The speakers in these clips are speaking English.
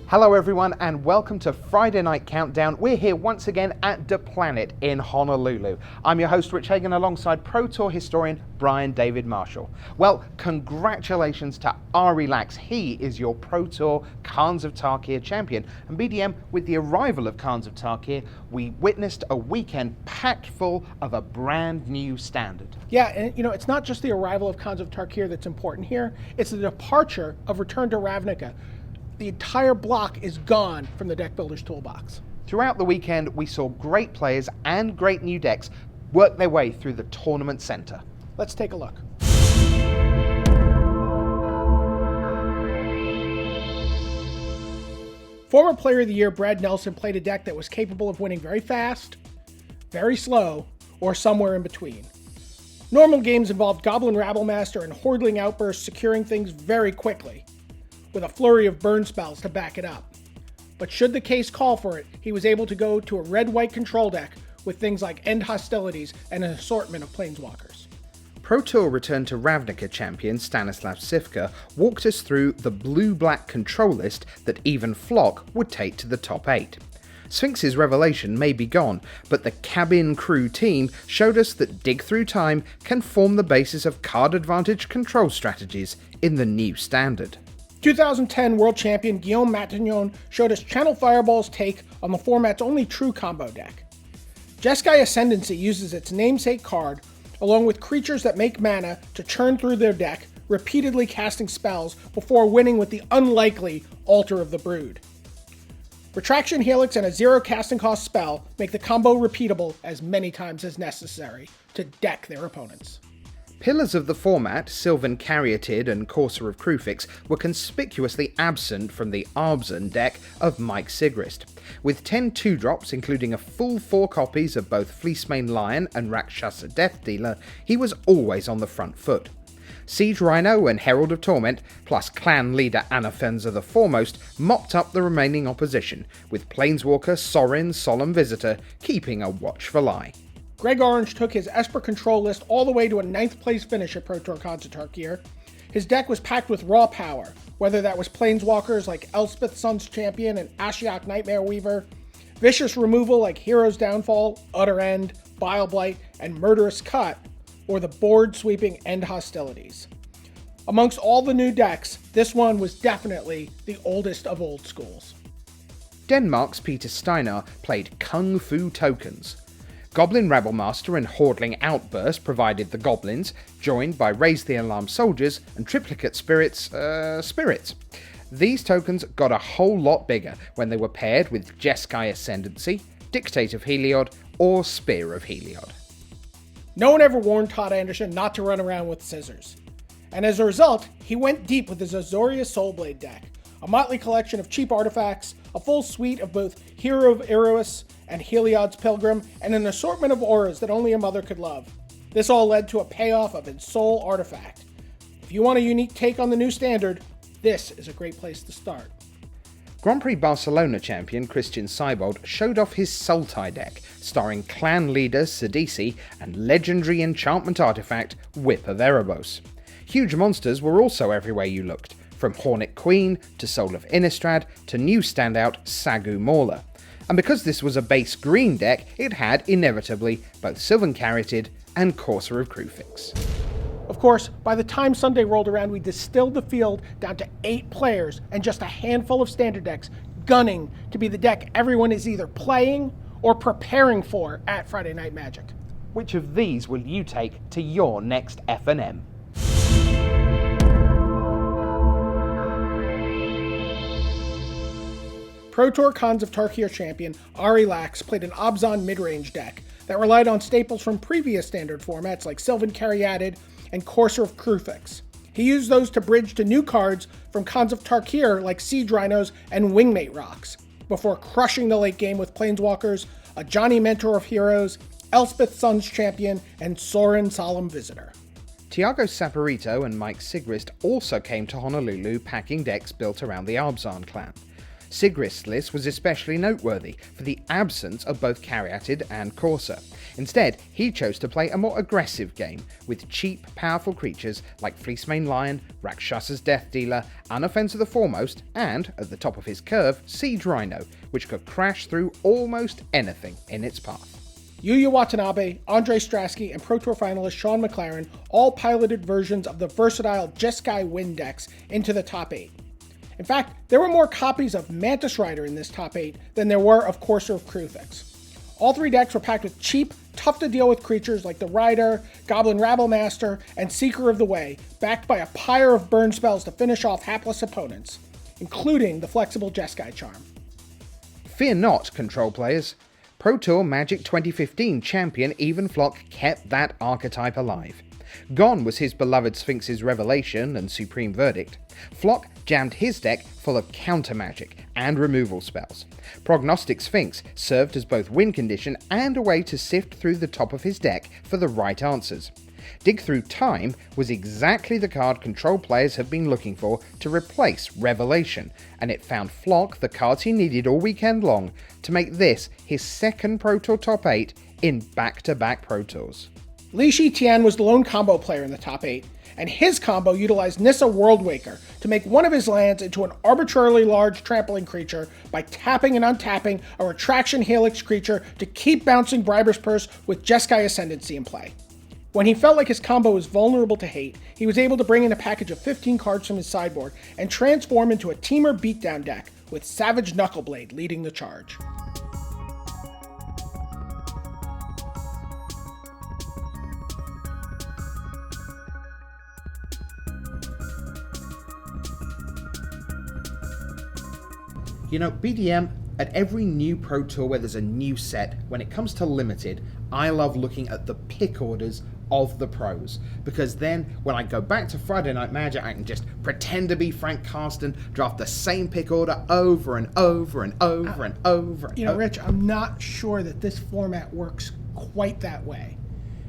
Hello everyone and welcome to Friday Night Countdown. We're here once again at The Planet in Honolulu. I'm your host Rich Hagan alongside Pro Tour historian Brian David-Marshall. Well, congratulations to Ari Lax. He is your Pro Tour Khans of Tarkir champion. And BDM, with the arrival of Khans of Tarkir, we witnessed a weekend packed full of a brand new standard. Yeah, and it's not just the arrival of Khans of Tarkir that's important here, it's the departure of Return to Ravnica. The entire block is gone from the deck builder's toolbox. Throughout the weekend, we saw great players and great new decks work their way through the tournament center. Let's take a look. Former Player of the Year Brad Nelson played a deck that was capable of winning very fast, very slow, or somewhere in between. Normal games involved Goblin Rabblemaster and Hordling Outburst securing things very quickly, with a flurry of burn spells to back it up. But should the case call for it, he was able to go to a red-white control deck with things like End Hostilities and an assortment of Planeswalkers. Pro Tour Return to Ravnica champion Stanislav Sivka walked us through the blue-black control list that even Flock would take to the top 8. Sphinx's revelation may be gone, but the cabin crew team showed us that Dig Through Time can form the basis of card advantage control strategies in the new standard. 2010 World Champion Guillaume Wafo-Tapa showed us Channel Fireball's take on the format's only true combo deck. Jeskai Ascendancy uses its namesake card, along with creatures that make mana, to churn through their deck, repeatedly casting spells before winning with the unlikely Altar of the Brood. Retraction Helix and a 0 casting cost spell make the combo repeatable as many times as necessary to deck their opponents. Pillars of the format, Sylvan Caryatid and Courser of Kruphix, were conspicuously absent from the Arbzon deck of Mike Sigrist. With 10 2-drops, including a full 4 copies of both Fleecemane Lion and Rakshasa Death Dealer, he was always on the front foot. Siege Rhino and Herald of Torment, plus clan leader Anafenza the Foremost, mopped up the remaining opposition, with Planeswalker Sorin Solemn Visitor keeping a watchful eye. Greg Orange took his Esper control list all the way to a 9th place finish at Pro Tour Khans of Tarkir. His deck was packed with raw power, whether that was Planeswalkers like Elspeth Sun's Champion and Ashiok Nightmare Weaver, vicious removal like Hero's Downfall, Utter End, Bile Blight, and Murderous Cut, or the board-sweeping End Hostilities. Amongst all the new decks, this one was definitely the oldest of old schools. Denmark's Peter Steinar played Kung Fu Tokens. Goblin Rabblemaster and Hordling Outburst provided the goblins, joined by Raise the Alarm Soldiers and Triplicate Spirits. These tokens got a whole lot bigger when they were paired with Jeskai Ascendancy, Dictate of Heliod, or Spear of Heliod. No one ever warned Todd Anderson not to run around with scissors. And as a result, he went deep with his Azoria Soulblade deck, a motley collection of cheap artifacts, a full suite of both Hero of Erebos and Heliod's Pilgrim, and an assortment of auras that only a mother could love. This all led to a payoff of its sole artifact. If you want a unique take on the new standard, this is a great place to start. Grand Prix Barcelona champion Christian Seibold showed off his Sultai deck, starring clan leader Sidisi and legendary enchantment artifact Whip of Erebos. Huge monsters were also everywhere you looked, from Hornet Queen to Soul of Innistrad to new standout Sagu Mauler. And because this was a base green deck, it had, inevitably, both Sylvan Caryatid and Courser of Kruphix. Of course, by the time Sunday rolled around, we distilled the field down to 8 players and just a handful of standard decks gunning to be the deck everyone is either playing or preparing for at Friday Night Magic. Which of these will you take to your next F&M? Pro Tour Khans of Tarkir champion Ari Lax played an Abzan midrange deck that relied on staples from previous standard formats like Sylvan Caryatid and Courser of Kruphix. He used those to bridge to new cards from Khans of Tarkir like Siege Rhinos and Wingmate Rocks, before crushing the late game with Planeswalkers, a Johnny Mentor of Heroes, Elspeth Sun's Champion, and Sorin Solemn Visitor. Tiago Saporito and Mike Sigrist also came to Honolulu packing decks built around the Arbzan clan. Sigrist's list was especially noteworthy for the absence of both Caryatid and Courser. Instead, he chose to play a more aggressive game, with cheap, powerful creatures like Fleecemane Lion, Rakshasa's Death Dealer, Unoffensive the Foremost, and, at the top of his curve, Siege Rhino, which could crash through almost anything in its path. Yuya Watanabe, Andre Strasky, and Pro Tour finalist Sean McLaren all piloted versions of the versatile Jeskai Wind decks into the top 8. In fact, there were more copies of Mantis Rider in this top 8 than there were of Courser of Kruthix. All 3 decks were packed with cheap, tough-to-deal-with creatures like the Rider, Goblin Rabblemaster, and Seeker of the Way, backed by a pyre of burn spells to finish off hapless opponents, including the flexible Jeskai Charm. Fear not, Control players. Pro Tour Magic 2015 champion Evenflock kept that archetype alive. Gone was his beloved Sphinx's Revelation and Supreme Verdict. Flock jammed his deck full of counter magic and removal spells. Prognostic Sphinx served as both win condition and a way to sift through the top of his deck for the right answers. Dig Through Time was exactly the card Control players have been looking for to replace Revelation, and it found Flock the cards he needed all weekend long to make this his second Pro Tour top 8 in back-to-back Pro Tours. Li Shi-Tian was the lone combo player in the top 8, and his combo utilized Nissa Worldwaker to make one of his lands into an arbitrarily large trampling creature by tapping and untapping a Retraction Helix creature to keep bouncing Briber's Purse with Jeskai Ascendancy in play. When he felt like his combo was vulnerable to hate, he was able to bring in a package of 15 cards from his sideboard and transform into a Teamer beatdown deck with Savage Knuckleblade leading the charge. You know, BDM, at every new Pro Tour where there's a new set, when it comes to Limited, I love looking at the pick orders of the pros, because then when I go back to Friday Night Magic, I can just pretend to be Frank Carsten, draft the same pick order over and over and over and over. You know, Rich, I'm not sure that this format works quite that way.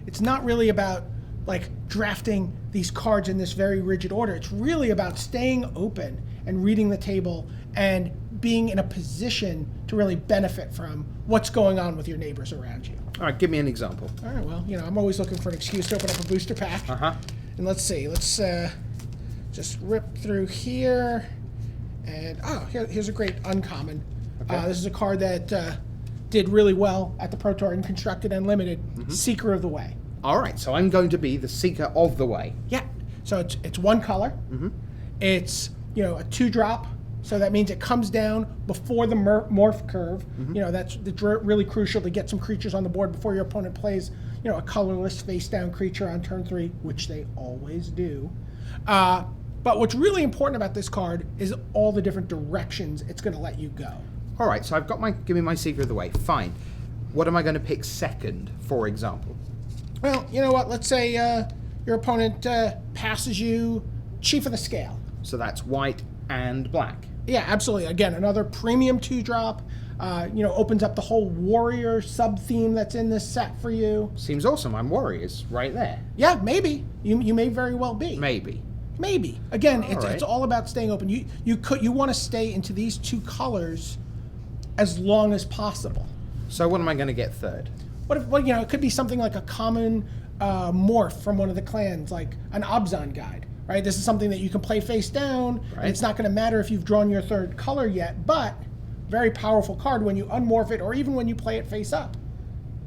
It's not really about like drafting these cards in this very rigid order. It's really about staying open and reading the table and being in a position to really benefit from what's going on with your neighbors around you. All right, give me an example. All right, well, you know, I'm always looking for an excuse to open up a booster pack. And let's see, let's just rip through here. And, here's a great uncommon. Okay. This is a card that did really well at the Pro Tour in Constructed and Limited, Seeker of the Way. All right, so I'm going to be the Seeker of the Way. Yeah, so it's one color. It's, you know, a 2-drop. So that means it comes down before the morph curve. You know, that's really crucial to get some creatures on the board before your opponent plays, you know, a colorless face-down creature on turn 3, which they always do. But what's really important about this card is all the different directions it's going to let you go. All right, so I've got give me my Seeker of the Way. Fine. What am I going to pick second, for example? Well, you know what? Let's say your opponent passes you Chief of the Scale. So that's white and black. Yeah, absolutely. Again, another premium 2-drop. You know, opens up the whole warrior sub-theme that's in this set for you. Seems awesome. I'm Warriors right there. Yeah, maybe. You may very well be. Maybe. Again, it's all about staying open. You want to stay into these 2 colors as long as possible. So what am I going to get third? What you know, it could be something like a common morph from one of the clans, like an Obzon Guide. Right, this is something that you can play face down. Right. And it's not going to matter if you've drawn your 3rd color yet, but very powerful card when you unmorph it or even when you play it face up.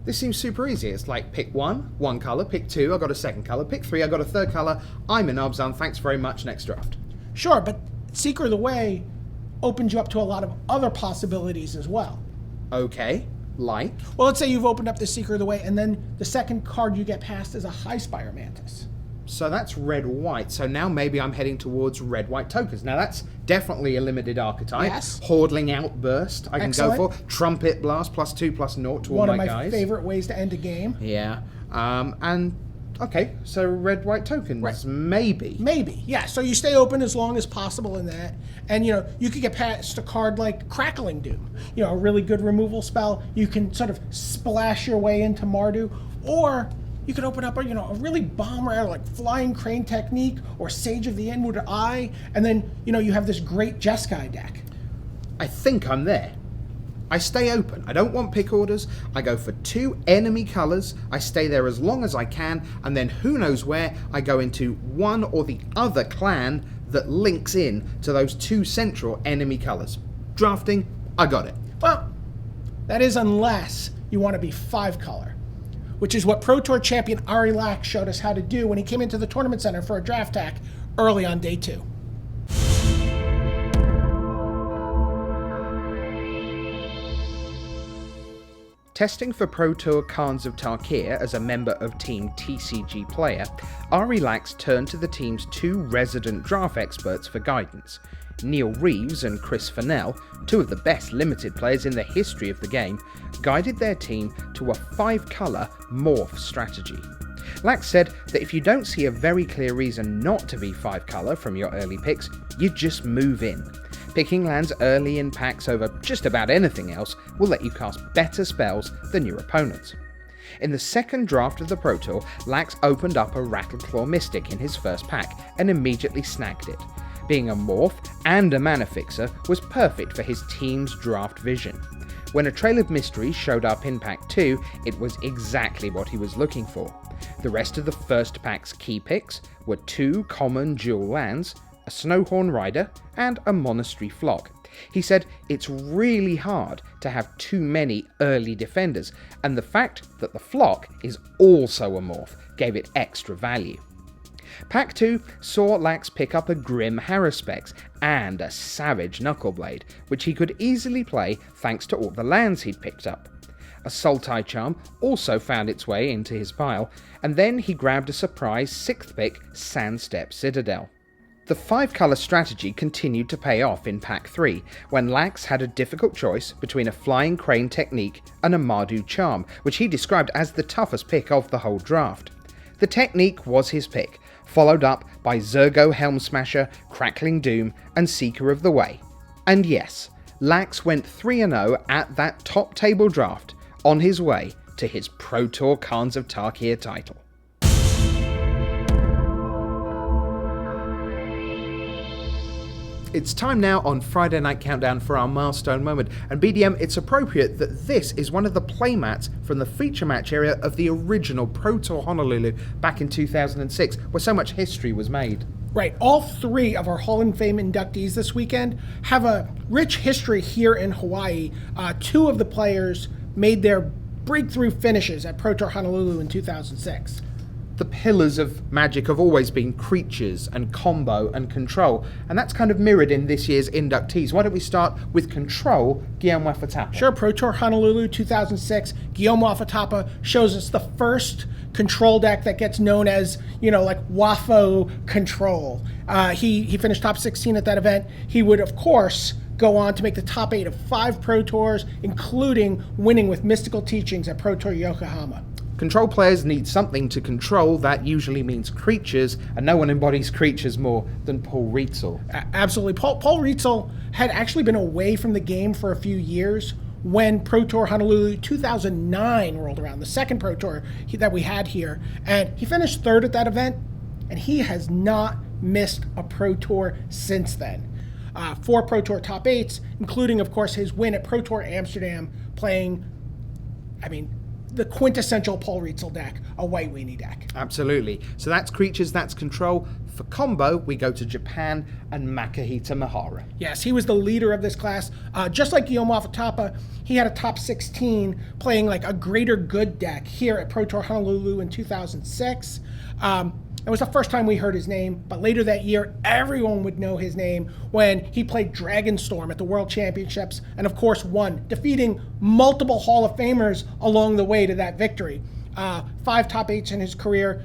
This seems super easy. It's like pick one color, pick 2, I got a 2nd color, pick 3, I got a 3rd color, I'm in Obzon, thanks very much, next draft. Sure, but Seeker of the Way opens you up to a lot of other possibilities as well. Okay, like? Well, let's say you've opened up the Seeker of the Way and then the 2nd card you get past is a Highspire Mantis. So that's red-white. So now maybe I'm heading towards red-white tokens. Now that's definitely a limited archetype. Yes. Hordling Outburst I can go for. Trumpet Blast +2/+0 to all my guys. One of my favorite ways to end a game. Yeah. And, okay, so red-white tokens. Right. Maybe. Yeah, so you stay open as long as possible in that. And, you know, you could get past a card like Crackling Doom. You know, a really good removal spell. You can sort of splash your way into Mardu. Or you could open up a really bomb rare like Flying Crane Technique or Sage of the Inward Eye, and then, you know, you have this great Jeskai deck. I think I'm there. I stay open. I don't want pick orders. I go for 2 enemy colours. I stay there as long as I can, and then who knows where I go into one or the other clan that links in to those 2 central enemy colours. Drafting, I got it. Well, that is unless you want to be 5 color, which is what Pro Tour champion Ari Lax showed us how to do when he came into the tournament center for a draft tack early on day 2. Testing for Pro Tour Khans of Tarkir as a member of Team TCG Player, Ari Lax turned to the team's 2 resident draft experts for guidance. Neil Reeves and Chris Fennell, 2 of the best limited players in the history of the game, guided their team to a 5-colour morph strategy. Lax said that if you don't see a very clear reason not to be 5-colour from your early picks, you just move in. Picking lands early in packs over just about anything else will let you cast better spells than your opponents. In the second draft of the Pro Tour, Lax opened up a Rattleclaw Mystic in his first pack and immediately snagged it. Being a morph and a mana fixer was perfect for his team's draft vision. When a Trail of Mysteries showed up in pack 2, it was exactly what he was looking for. The rest of the first pack's key picks were 2 common dual lands, a Snowhorn Rider, and a Monastery Flock. He said it's really hard to have too many early defenders, and the fact that the Flock is also a morph gave it extra value. Pack 2 saw Lax pick up a Grim Haruspex and a Savage Knuckleblade, which he could easily play thanks to all the lands he'd picked up. A Sultai Charm also found its way into his pile, and then he grabbed a surprise 6th pick Sandstep Citadel. The 5-colour strategy continued to pay off in Pack 3, when Lax had a difficult choice between a Flying Crane technique and a Mardu Charm, which he described as the toughest pick of the whole draft. The technique was his pick, followed up by Zergo Helm Smasher, Crackling Doom, and Seeker of the Way. And yes, Lax went 3-0 at that top table draft, on his way to his Pro Tour Khans of Tarkir title. It's time now on Friday Night Countdown for our milestone moment, and BDM, it's appropriate that this is one of the playmats from the feature match area of the original Pro Tour Honolulu back in 2006, where so much history was made. Right, all 3 of our Hall of Fame inductees this weekend have a rich history here in Hawaii. 2 of the players made their breakthrough finishes at Pro Tour Honolulu in 2006. The pillars of Magic have always been creatures and combo and control, and that's kind of mirrored in this year's inductees. Why don't we start with control, Guillaume Wafo-Tapa? Sure, Pro Tour Honolulu 2006, Guillaume Wafo-Tapa shows us the first control deck that gets known as, like Wafo Control. He finished top 16 at that event. He would, of course, go on to make the top 8 of 5 Pro Tours, including winning with Mystical Teachings at Pro Tour Yokohama. Control players need something to control. That usually means creatures, and no one embodies creatures more than Paul Rietzl. Absolutely. Paul Rietzl had actually been away from the game for a few years when Pro Tour Honolulu 2009 rolled around, the second Pro Tour that we had here. And he finished 3rd at that event, and he has not missed a Pro Tour since then. 4 Pro Tour top 8s, including, of course, his win at Pro Tour Amsterdam, playing, the quintessential Paul Rietzl deck, a white weenie deck. Absolutely. So that's creatures, that's control. For combo, we go to Japan and Makihito Mihara. Yes, he was the leader of this class. Just like Guillaume Wafo-Tapa, he had a top 16 playing like a greater good deck here at Pro Tour Honolulu in 2006. It was the first time we heard his name, but later that year, everyone would know his name when he played Dragonstorm at the World Championships and, of course, won, defeating multiple Hall of Famers along the way to that victory. 5 top 8s in his career.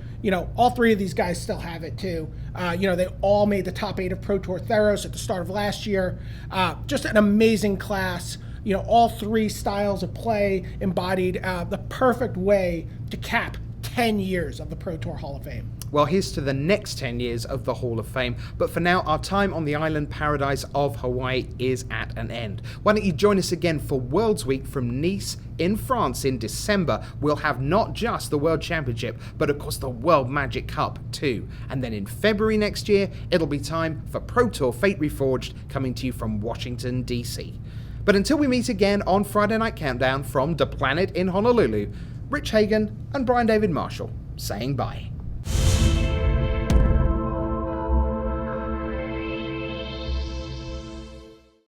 All 3 of these guys still have it, too. They all made the top 8 of Pro Tour Theros at the start of last year. Just an amazing class. All 3 styles of play embodied the perfect way to cap 10 years of the Pro Tour Hall of Fame. Well, here's to the next 10 years of the Hall of Fame, but for now, our time on the island paradise of Hawaii is at an end. Why don't you join us again for Worlds Week from Nice in France in December? We'll have not just the World Championship, but of course the World Magic Cup too. And then in February next year, it'll be time for Pro Tour Fate Reforged coming to you from Washington, DC. But until we meet again on Friday Night Countdown from the planet in Honolulu, Rich Hagon and Brian David-Marshall saying bye.